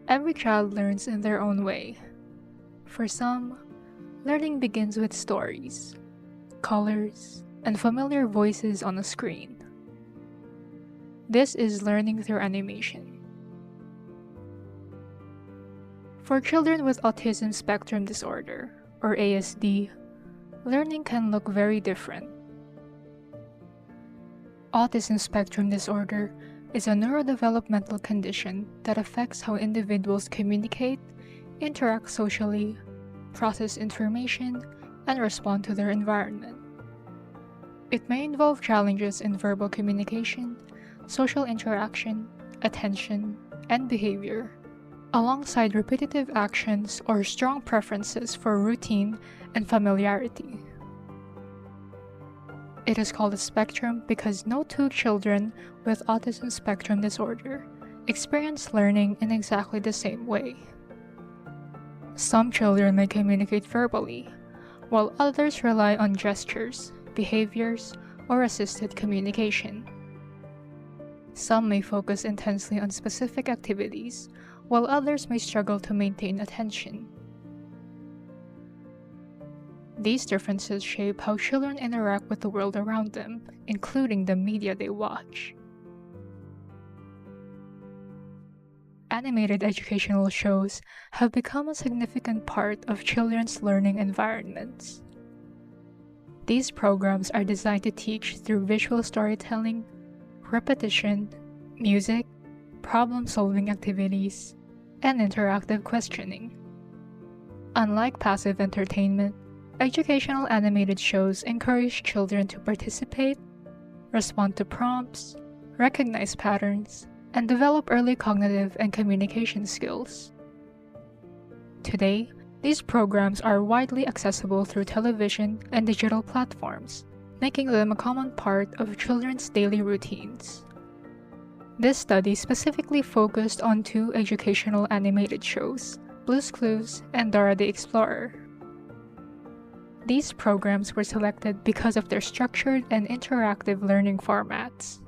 Every child learns in their own way. For some, learning begins with stories, colors, and familiar voices on a screen. This is learning through animation. For children with Autism Spectrum Disorder, or ASD, learning can look very different. Autism Spectrum Disorder is a neurodevelopmental condition that affects how individuals communicate, interact socially, process information, and respond to their environment. It may involve challenges in verbal communication, social interaction, attention, and behavior, alongside repetitive actions or strong preferences for routine and familiarity. It is called a spectrum because no two children with autism spectrum disorder experience learning in exactly the same way. Some children may communicate verbally, while others rely on gestures, behaviors, or assisted communication. Some may focus intensely on specific activities, while others may struggle to maintain attention. These differences shape how children interact with the world around them, including the media they watch. Animated educational shows have become a significant part of children's learning environments. These programs are designed to teach through visual storytelling, repetition, music, problem-solving activities, and interactive questioning. Unlike passive entertainment, educational animated shows encourage children to participate, respond to prompts, recognize patterns, and develop early cognitive and communication skills. Today, these programs are widely accessible through television and digital platforms, making them a common part of children's daily routines. This study specifically focused on two educational animated shows, Blue's Clues and Dora the Explorer. These programs were selected because of their structured and interactive learning formats.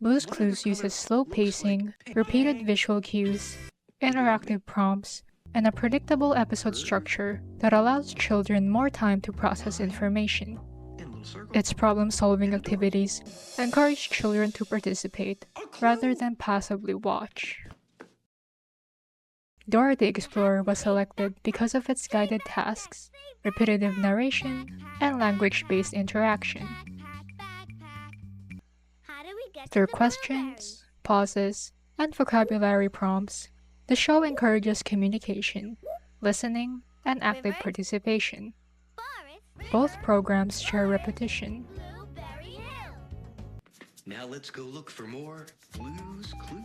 Blue's Clues uses slow pacing, repeated visual cues, interactive prompts, and a predictable episode structure that allows children more time to process information. Its problem-solving activities encourage children to participate rather than passively watch. Dora the Explorer was selected because of its guided tasks, repetitive narration, and language-based interaction. Through questions, pauses, and vocabulary prompts, the show encourages communication, listening, and active participation. Both programs share repetition. Now let's go look for more Blue's Clues.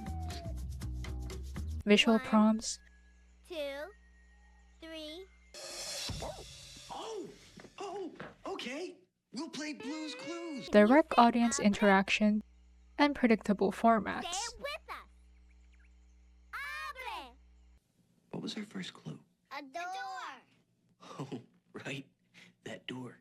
Visual prompts, 2, 3. Okay. We'll play Blue's Clues. direct audience interaction, and predictable Stay formats. with us. Abre. What was our first clue? A door. Oh, right. That door.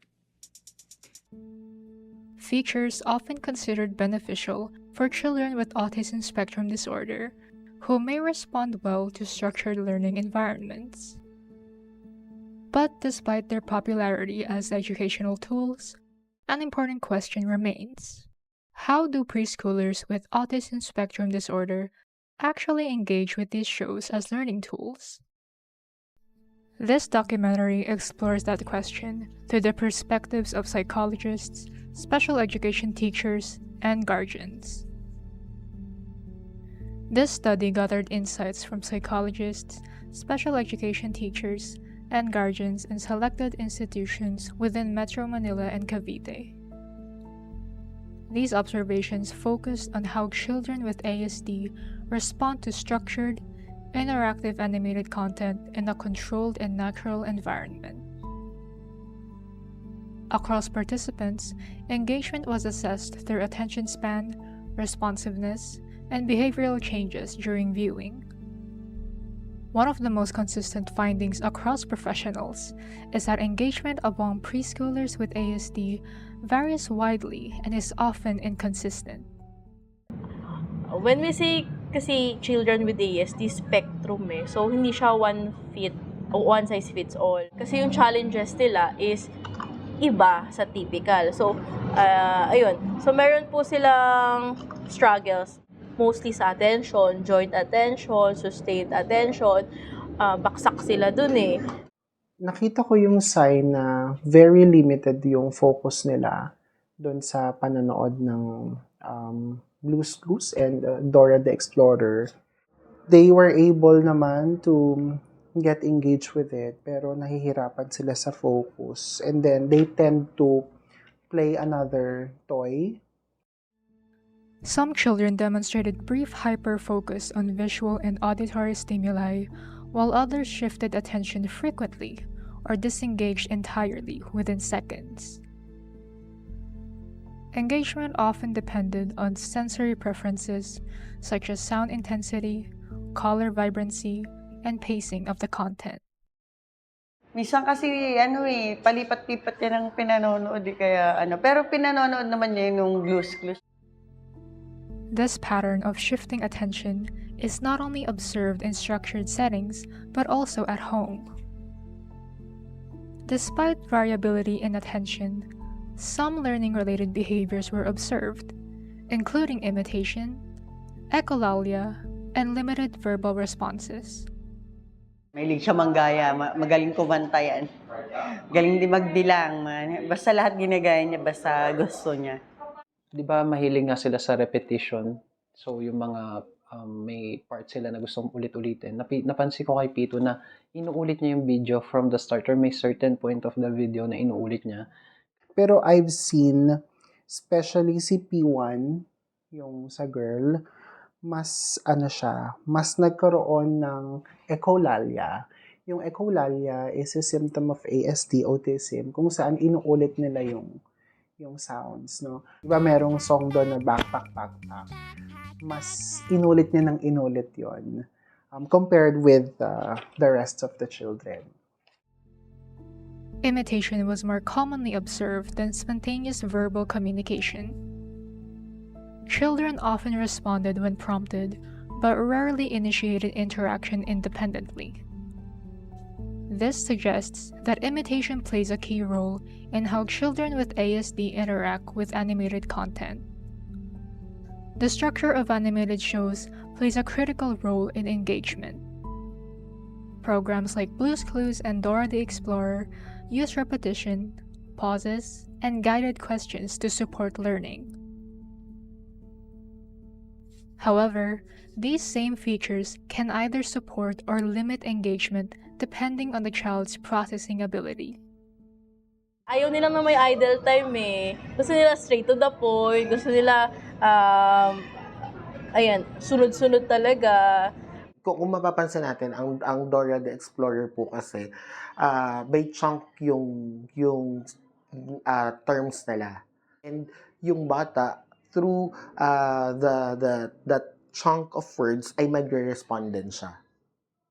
Features often considered beneficial for children with autism spectrum disorder who may respond well to structured learning environments. But despite their popularity as educational tools, an important question remains. How do preschoolers with autism spectrum disorder actually engage with these shows as learning tools? This documentary explores that question through the perspectives of psychologists, special education teachers, and guardians. This study gathered insights from psychologists, special education teachers, and guardians in selected institutions within Metro Manila and Cavite. These observations focused on how children with ASD respond to structured, interactive animated content in a controlled and natural environment. Across participants, engagement was assessed through attention span, responsiveness, and behavioral changes during viewing. One of the most consistent findings across professionals is that engagement among preschoolers with ASD varies widely and is often inconsistent. When we say Kasi children with ASD spectrum eh. So, hindi siya one size fits all. Kasi yung challenges nila is iba sa typical. So, ayun. So, meron po silang struggles. Mostly sa attention, joint attention, sustained attention. Baksak sila dun eh. Nakita ko yung sign na very limited yung focus nila doon sa panonood ng Blue's Clues and Dora the Explorer. They were able naman to get engaged with it, pero nahihirapan sila sa focus. And then they tend to play another toy. Some children demonstrated brief hyper-focus on visual and auditory stimuli, while others shifted attention frequently or disengaged entirely within seconds. Engagement often depended on sensory preferences such as sound intensity, color vibrancy, and pacing of the content. Minsan kasi palipat-lipat yan ang pinanonood kaya pero pinanonood naman niya yung Blue's Clues. This pattern of shifting attention is not only observed in structured settings, but also at home. Despite variability in attention, some learning-related behaviors were observed, including imitation, echolalia, and limited verbal responses. Mahilig siya manggaya, magaling kumanta yan. Galing din magbilang, basta lahat ginagaya niya, basta gusto niya. Di ba mahilig nga sila sa repetition? So yung mga may part sila na gustong ulit-ulitin. Napansin ko kay Pito na inuulit niya yung video from the start or may certain point of the video na inuulit niya. Pero I've seen, especially si P1, yung sa girl, mas mas nagkaroon ng echolalia. Yung echolalia is a symptom of ASD, autism, kung saan inuulit nila yung sounds, no? Diba merong song doon na backpack. Mas inulit niya ng inulit yon compared with the rest of the children. Imitation was more commonly observed than spontaneous verbal communication. Children often responded when prompted, but rarely initiated interaction independently. This suggests that imitation plays a key role in how children with ASD interact with animated content. The structure of animated shows plays a critical role in engagement. Programs like Blue's Clues and Dora the Explorer use repetition, pauses, and guided questions to support learning. However, these same features can either support or limit engagement depending on the child's processing ability. Ayaw nila na may idle time eh. Gusto nila straight to the point. Gusto nila, sunod-sunod talaga. Kung mapapansin natin, ang Dora the Explorer po kasi, by chunk yung terms nila. And yung bata, through that chunk of words, ay magre-respond din siya.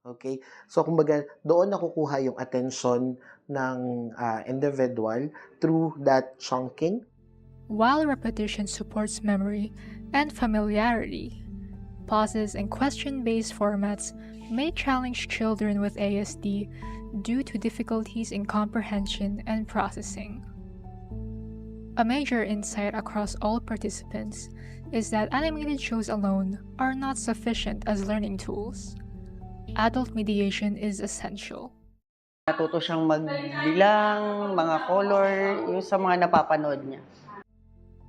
Okay? So, kumbaga, doon nakukuha yung attention ng individual through that chunking. While repetition supports memory and familiarity, pauses and question-based formats may challenge children with ASD due to difficulties in comprehension and processing. A major insight across all participants is that animated shows alone are not sufficient as learning tools. Adult mediation is essential. Natuto siyang magbilang, mga color, yung sa mga napapanood niya.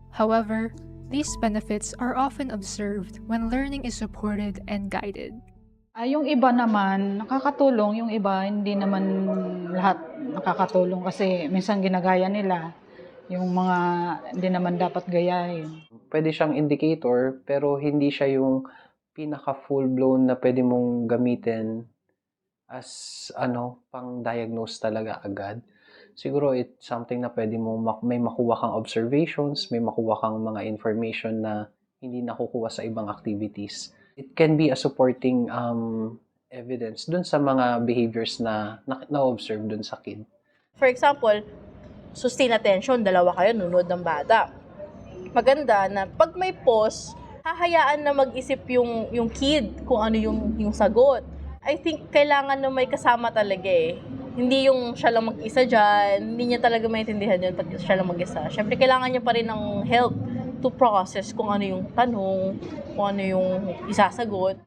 However, these benefits are often observed when learning is supported and guided. Yung iba naman, nakakatulong. Yung iba, hindi naman lahat nakakatulong kasi minsan ginagaya nila yung mga hindi naman dapat gayahin. Pwede siyang indicator pero hindi siya yung pinaka full-blown na pwede mong gamitin as pang-diagnose talaga agad. Siguro it's something na pwede mo may makuha kang observations, may makuha kang mga information na hindi nakukuha sa ibang activities. It can be a supporting evidence dun sa mga behaviors na na-observe dun sa kid. For example, sustain attention, dalawa kayo, nunod ng bata. Maganda na pag may pause, hahayaan na mag-isip yung kid kung ano yung sagot. I think kailangan na may kasama talaga eh. Hindi yung siya lang mag-isa dyan, hindi niya talaga maintindihan yun pag siya lang mag-isa. Siyempre, kailangan niya pa rin ng help to process kung ano yung tanong, kung ano yung isasagot.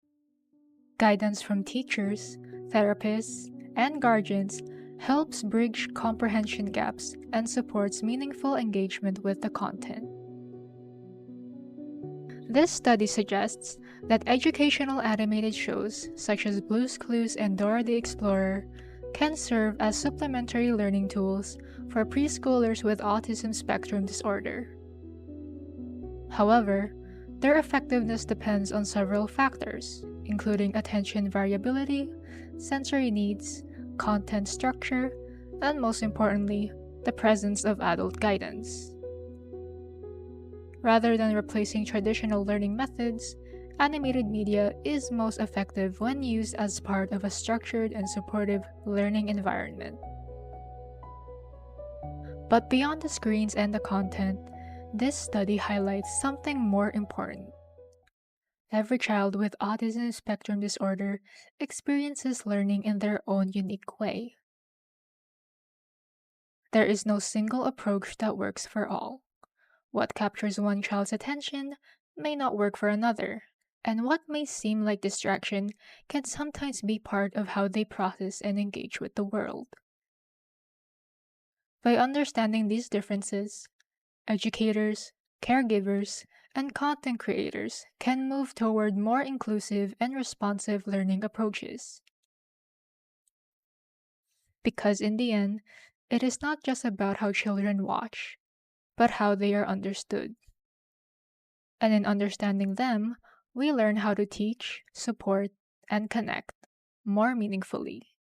Guidance from teachers, therapists, and guardians helps bridge comprehension gaps and supports meaningful engagement with the content. This study suggests that educational animated shows such as Blue's Clues and Dora the Explorer can serve as supplementary learning tools for preschoolers with autism spectrum disorder. However, their effectiveness depends on several factors, including attention variability, sensory needs, content structure, and most importantly, the presence of adult guidance. Rather than replacing traditional learning methods, animated media is most effective when used as part of a structured and supportive learning environment. But beyond the screens and the content, this study highlights something more important. Every child with autism spectrum disorder experiences learning in their own unique way. There is no single approach that works for all. What captures one child's attention may not work for another, and what may seem like distraction can sometimes be part of how they process and engage with the world. By understanding these differences, educators, caregivers, and content creators can move toward more inclusive and responsive learning approaches. Because in the end, it is not just about how children watch, but how they are understood. And in understanding them, we learn how to teach, support, and connect more meaningfully.